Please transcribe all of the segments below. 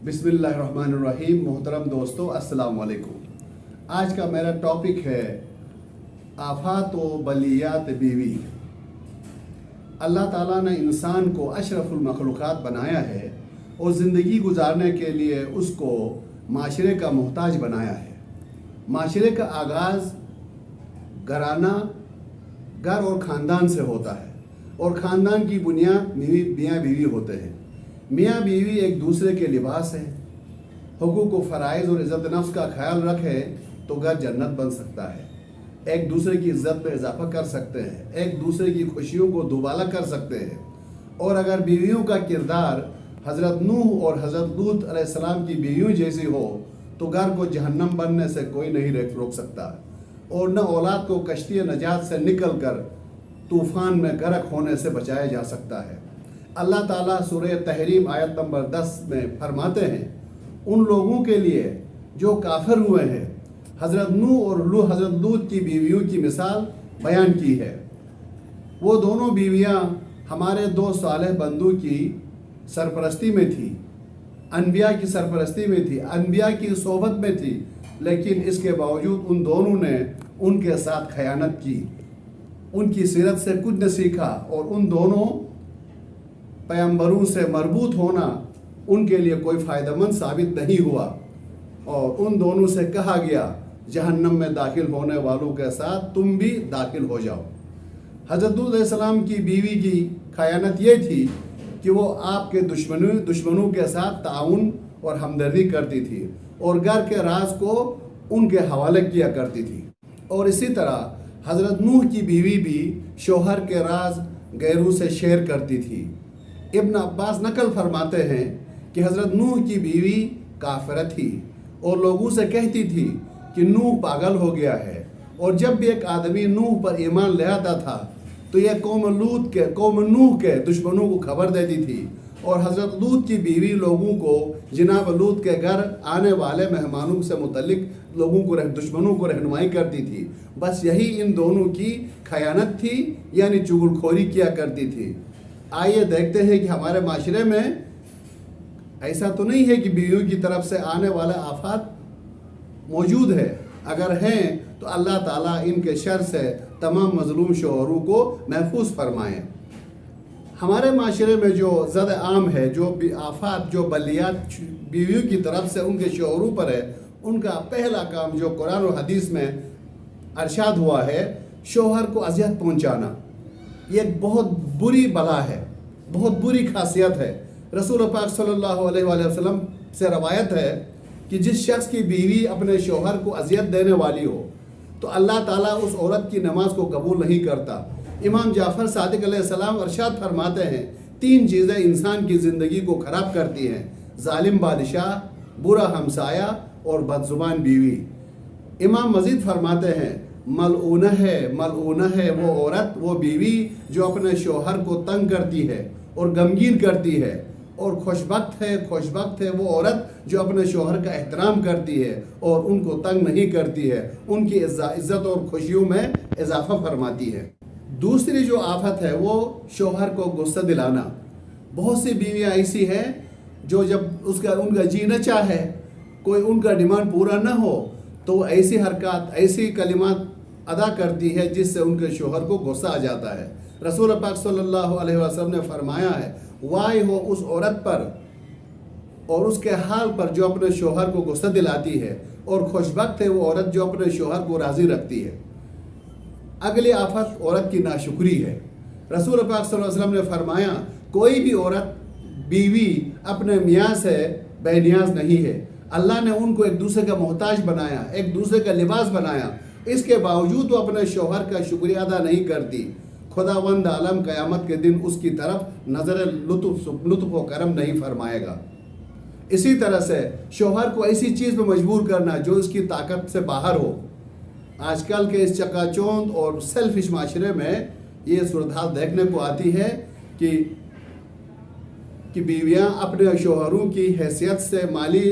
بسم اللہ الرحمن الرحیم۔ محترم دوستو، السلام علیکم۔ آج کا میرا ٹاپک ہے آفات و بلیات بیوی۔ اللہ تعالیٰ نے انسان کو اشرف المخلوقات بنایا ہے اور زندگی گزارنے کے لیے اس کو معاشرے کا محتاج بنایا ہے۔ معاشرے کا آغاز گھرانہ، گھر اور خاندان سے ہوتا ہے اور خاندان کی بنیاد میاں بیوی ہوتے ہیں۔ میاں بیوی ایک دوسرے کے لباس ہیں۔ حقوق و فرائض اور عزت نفس کا خیال رکھے تو گھر جنت بن سکتا ہے۔ ایک دوسرے کی عزت میں اضافہ کر سکتے ہیں، ایک دوسرے کی خوشیوں کو دوبالا کر سکتے ہیں۔ اور اگر بیویوں کا کردار حضرت نوح اور حضرت لوط علیہ السلام کی بیویوں جیسی ہو تو گھر کو جہنم بننے سے کوئی نہیں روک سکتا، اور نہ اولاد کو کشتی نجات سے نکل کر طوفان میں غرق ہونے سے بچایا جا سکتا ہے۔ اللہ تعالیٰ سورہ تحریم آیت نمبر 10 میں فرماتے ہیں، ان لوگوں کے لیے جو کافر ہوئے ہیں حضرت نوح اور حضرت لوط کی بیویوں کی مثال بیان کی ہے۔ وہ دونوں بیویاں ہمارے دو صالح بندوں کی سرپرستی میں تھی، انبیاء کی سرپرستی میں تھی، انبیاء کی صحبت میں تھی، لیکن اس کے باوجود ان دونوں نے ان کے ساتھ خیانت کی، ان کی سیرت سے کچھ نہ سیکھا، اور ان دونوں پیغمبروں سے مربوط ہونا ان کے لیے کوئی فائدہ مند ثابت نہیں ہوا، اور ان دونوں سے کہا گیا جہنم میں داخل ہونے والوں کے ساتھ تم بھی داخل ہو جاؤ۔ حضرت لوط علیہ السلام کی بیوی کی خیانت یہ تھی کہ وہ آپ کے دشمنوں کے ساتھ تعاون اور ہمدردی کرتی تھی اور گھر کے راز کو ان کے حوالے کیا کرتی تھی۔ اور اسی طرح حضرت نوح کی بیوی بھی شوہر کے راز غیروں سے شیئر کرتی تھی۔ ابن عباس نقل فرماتے ہیں کہ حضرت نوح کی بیوی کافرہ تھی اور لوگوں سے کہتی تھی کہ نوح پاگل ہو گیا ہے، اور جب بھی ایک آدمی نوح پر ایمان لے آتا تھا تو یہ قوم نوح کے دشمنوں کو خبر دیتی تھی، اور حضرت لوط کی بیوی لوگوں کو جناب لوط کے گھر آنے والے مہمانوں سے متعلق دشمنوں کو رہنمائی کرتی تھی۔ بس یہی ان دونوں کی خیانت تھی، یعنی چغل خوری کیا کرتی تھی۔ آئیے دیکھتے ہیں کہ ہمارے معاشرے میں ایسا تو نہیں ہے کہ بیویوں کی طرف سے آنے والے آفات موجود ہے۔ اگر ہیں تو اللہ تعالیٰ ان کے شر سے تمام مظلوم شوہروں کو محفوظ فرمائیں۔ ہمارے معاشرے میں جو زیادہ عام ہے، جو آفات، جو بلیات بیویوں کی طرف سے ان کے شوہروں پر ہے، ان کا پہلا کام جو قرآن و حدیث میں ارشاد ہوا ہے، شوہر کو اذیت پہنچانا۔ یہ ایک بہت بری بلا ہے، بہت بری خاصیت ہے۔ رسول پاک صلی اللہ علیہ وآلہ وسلم سے روایت ہے کہ جس شخص کی بیوی اپنے شوہر کو اذیت دینے والی ہو تو اللہ تعالیٰ اس عورت کی نماز کو قبول نہیں کرتا۔ امام جعفر صادق علیہ السلام ارشاد فرماتے ہیں، 3 چیزیں انسان کی زندگی کو خراب کرتی ہیں: ظالم بادشاہ، برا ہمسایہ اور بدزبان بیوی۔ امام مزید فرماتے ہیں، ملعونہ ہے وہ عورت، وہ بیوی جو اپنے شوہر کو تنگ کرتی ہے اور غمگین کرتی ہے، اور خوشبخت ہے وہ عورت جو اپنے شوہر کا احترام کرتی ہے اور ان کو تنگ نہیں کرتی ہے، ان کی عزت اور خوشیوں میں اضافہ فرماتی ہے۔ دوسری جو آفت ہے وہ شوہر کو غصہ دلانا۔ بہت سی بیویاں ایسی ہیں جو جب ان کا جی نہ چاہے، کوئی ان کا ڈیمانڈ پورا نہ ہو تو وہ ایسی حرکات، ایسی کلمات ادا کرتی ہے جس سے ان کے شوہر کو غصہ آ جاتا ہے۔ رسول پاک صلی اللہ علیہ وسلم نے فرمایا ہے، وائے ہو اس عورت پر اور اس کے حال پر جو اپنے شوہر کو غصہ دلاتی ہے، اور خوشبخت ہے وہ عورت جو اپنے شوہر کو راضی رکھتی ہے۔ اگلی آفت عورت کی ناشکری ہے۔ رسول پاک صلی اللہ علیہ وسلم نے فرمایا، کوئی بھی عورت، بیوی اپنے میاں سے بے نیاز نہیں ہے۔ اللہ نے ان کو ایک دوسرے کا محتاج بنایا، ایک دوسرے کا لباس بنایا، اس کے باوجود وہ اپنے شوہر کا شکریہ ادا نہیں کرتی۔ خداوند عالم قیامت کے دن اس کی طرف نظر لطف و کرم نہیں فرمائے گا۔ اسی طرح سے شوہر کو ایسی چیز پہ مجبور کرنا جو اس کی طاقت سے باہر ہو۔ آج کل کے اس چکا چوند اور سیلفش معاشرے میں یہ صورتحال دیکھنے کو آتی ہے کہ بیویاں اپنے شوہروں کی حیثیت سے، مالی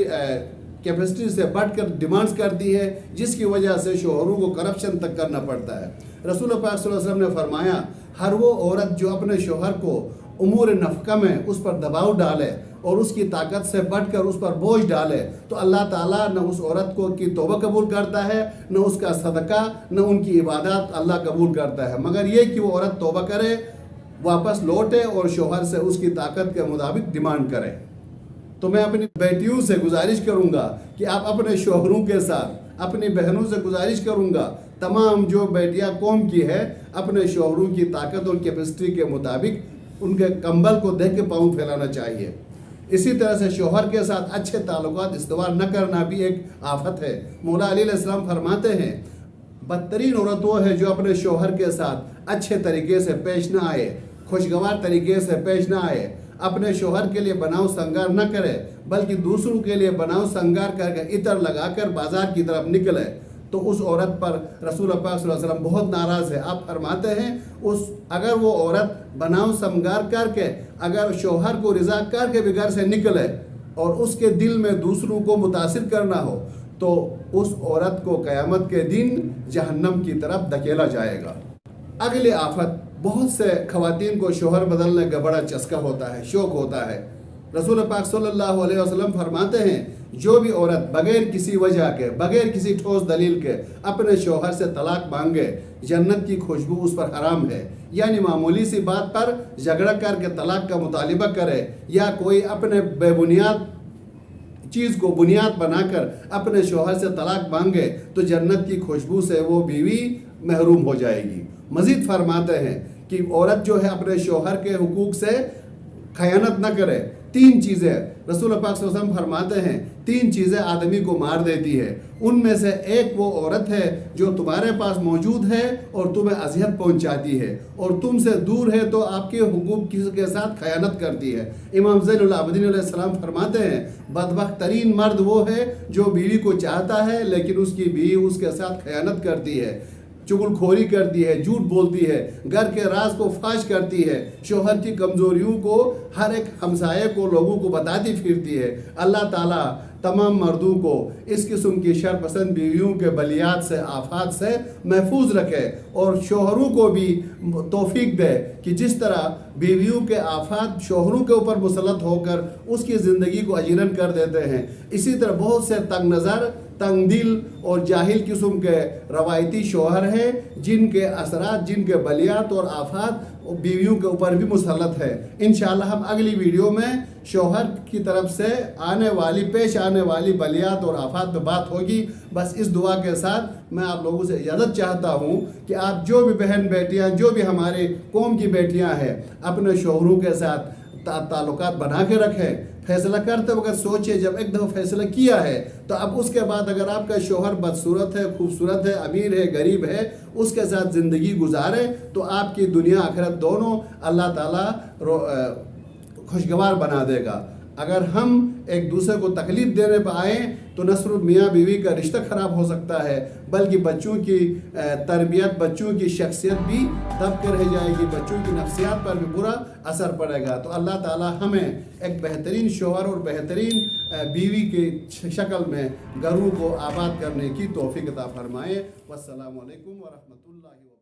کیپیسٹی سے بڑھ کر ڈیمانڈز کرتی ہے، جس کی وجہ سے شوہروں کو کرپشن تک کرنا پڑتا ہے۔ رسول پاک صلی اللہ علیہ وسلم نے فرمایا، ہر وہ عورت جو اپنے شوہر کو امور نفقہ میں اس پر دباؤ ڈالے اور اس کی طاقت سے بڑھ کر اس پر بوجھ ڈالے تو اللہ تعالیٰ نہ اس عورت کو کی توبہ قبول کرتا ہے، نہ اس کا صدقہ، نہ ان کی عبادات اللہ قبول کرتا ہے، مگر یہ کہ وہ عورت توبہ کرے، واپس لوٹے اور شوہر سے اس کی طاقت کے مطابق ڈیمانڈ کرے۔ تو میں اپنی بیٹیوں سے گزارش کروں گا کہ آپ اپنے شوہروں کے ساتھ، اپنی بہنوں سے گزارش کروں گا، تمام جو بیٹیاں قوم کی ہے اپنے شوہروں کی طاقت اور کیپیسٹی کے مطابق ان کے کمبل کو دیکھ کے پاؤں پھیلانا چاہیے۔ اسی طرح سے شوہر کے ساتھ اچھے تعلقات استوار نہ کرنا بھی ایک آفت ہے۔ مولا علیہ السلام فرماتے ہیں بدترین عورت وہ ہے جو اپنے شوہر کے ساتھ اچھے طریقے سے پیش نہ آئے، خوشگوار طریقے سے پیش نہ آئے، اپنے شوہر کے لیے بناؤ سنگار نہ کرے بلکہ دوسروں کے لیے بناؤ سنگار کر کے عطر لگا کر بازار کی طرف نکلے، تو اس عورت پر رسول پاک صلی اللہ علیہ وسلم بہت ناراض ہے۔ آپ فرماتے ہیں اگر وہ عورت بناؤ سنگار کر کے اگر شوہر کو رضا کر کے بھی گھر سے نکلے اور اس کے دل میں دوسروں کو متاثر کرنا ہو تو اس عورت کو قیامت کے دن جہنم کی طرف دھکیلا جائے گا۔ اگلی آفت، بہت سے خواتین کو شوہر بدلنے کا بڑا چسکا ہوتا ہے، شوق ہوتا ہے۔ رسول پاک صلی اللہ علیہ وسلم فرماتے ہیں جو بھی عورت بغیر کسی وجہ کے، بغیر کسی ٹھوس دلیل کے اپنے شوہر سے طلاق مانگے، جنت کی خوشبو اس پر حرام ہے۔ یعنی معمولی سی بات پر جھگڑا کر کے طلاق کا مطالبہ کرے یا کوئی اپنے بے بنیاد چیز کو بنیاد بنا کر اپنے شوہر سے طلاق مانگے تو جنت کی خوشبو سے وہ بیوی محروم ہو جائے گی۔ مزید فرماتے ہیں کہ عورت جو ہے اپنے شوہر کے حقوق سے خیانت نہ کرے۔ 3 چیزیں رسول پاک صلی اللہ علیہ وسلم فرماتے ہیں 3 چیزیں آدمی کو مار دیتی ہے، ان میں سے ایک وہ عورت ہے جو تمہارے پاس موجود ہے اور تمہیں اذیت پہنچاتی ہے اور تم سے دور ہے تو آپ کے حقوق کے ساتھ خیانت کرتی ہے۔ امام زین العابدین علیہ السلام فرماتے ہیں بدبخت ترین مرد وہ ہے جو بیوی کو چاہتا ہے لیکن اس کی بیوی اس کے ساتھ خیانت کرتی ہے، چغل کھوری کرتی ہے، جھوٹ بولتی ہے، گھر کے راز کو فاش کرتی ہے، شوہر کی کمزوریوں کو ہر ایک ہمسائے کو لوگوں کو بتاتی پھرتی ہے۔ اللہ تعالیٰ تمام مردوں کو اس قسم کی شرپسند بیویوں کے بلیات سے، آفات سے محفوظ رکھے اور شوہروں کو بھی توفیق دے کہ جس طرح بیویوں کے آفات شوہروں کے اوپر مسلط ہو کر اس کی زندگی کو اجیرن کر دیتے ہیں، اسی طرح بہت سے تنگ نظر، تنگ دل اور جاہل قسم کے روایتی شوہر ہیں جن کے اثرات، جن کے بلیات اور آفات بیویوں کے اوپر بھی مسلط ہے۔ انشاءاللہ ہم اگلی ویڈیو میں شوہر کی طرف سے پیش آنے والی بلیات اور آفات پہ بات ہوگی۔ بس اس دعا کے ساتھ میں آپ لوگوں سے اجازت چاہتا ہوں کہ آپ جو بھی بہن بیٹیاں، جو بھی ہمارے قوم کی بیٹیاں ہیں اپنے شوہروں کے ساتھ تعلقات بنا کے رکھیں۔ فیصلہ کرتے وقت سوچے جب ایک دفعہ فیصلہ کیا ہے تو اب اس کے بعد اگر آپ کا شوہر بدصورت ہے، خوبصورت ہے، امیر ہے، غریب ہے، اس کے ساتھ زندگی گزارے تو آپ کی دنیا آخرت دونوں اللہ تعالیٰ خوشگوار بنا دے گا۔ اگر ہم ایک دوسرے کو تکلیف دینے پہ آئیں تو نہ صرف میاں بیوی کا رشتہ خراب ہو سکتا ہے بلکہ بچوں کی تربیت، بچوں کی شخصیت بھی دب کے رہ جائے گی، بچوں کی نفسیات پر بھی برا اثر پڑے گا۔ تو اللہ تعالی ہمیں ایک بہترین شوہر اور بہترین بیوی کی شکل میں گھروں کو آباد کرنے کی توفیق عطا فرمائے۔ والسلام علیکم ورحمۃ اللہ وبرکاتہ۔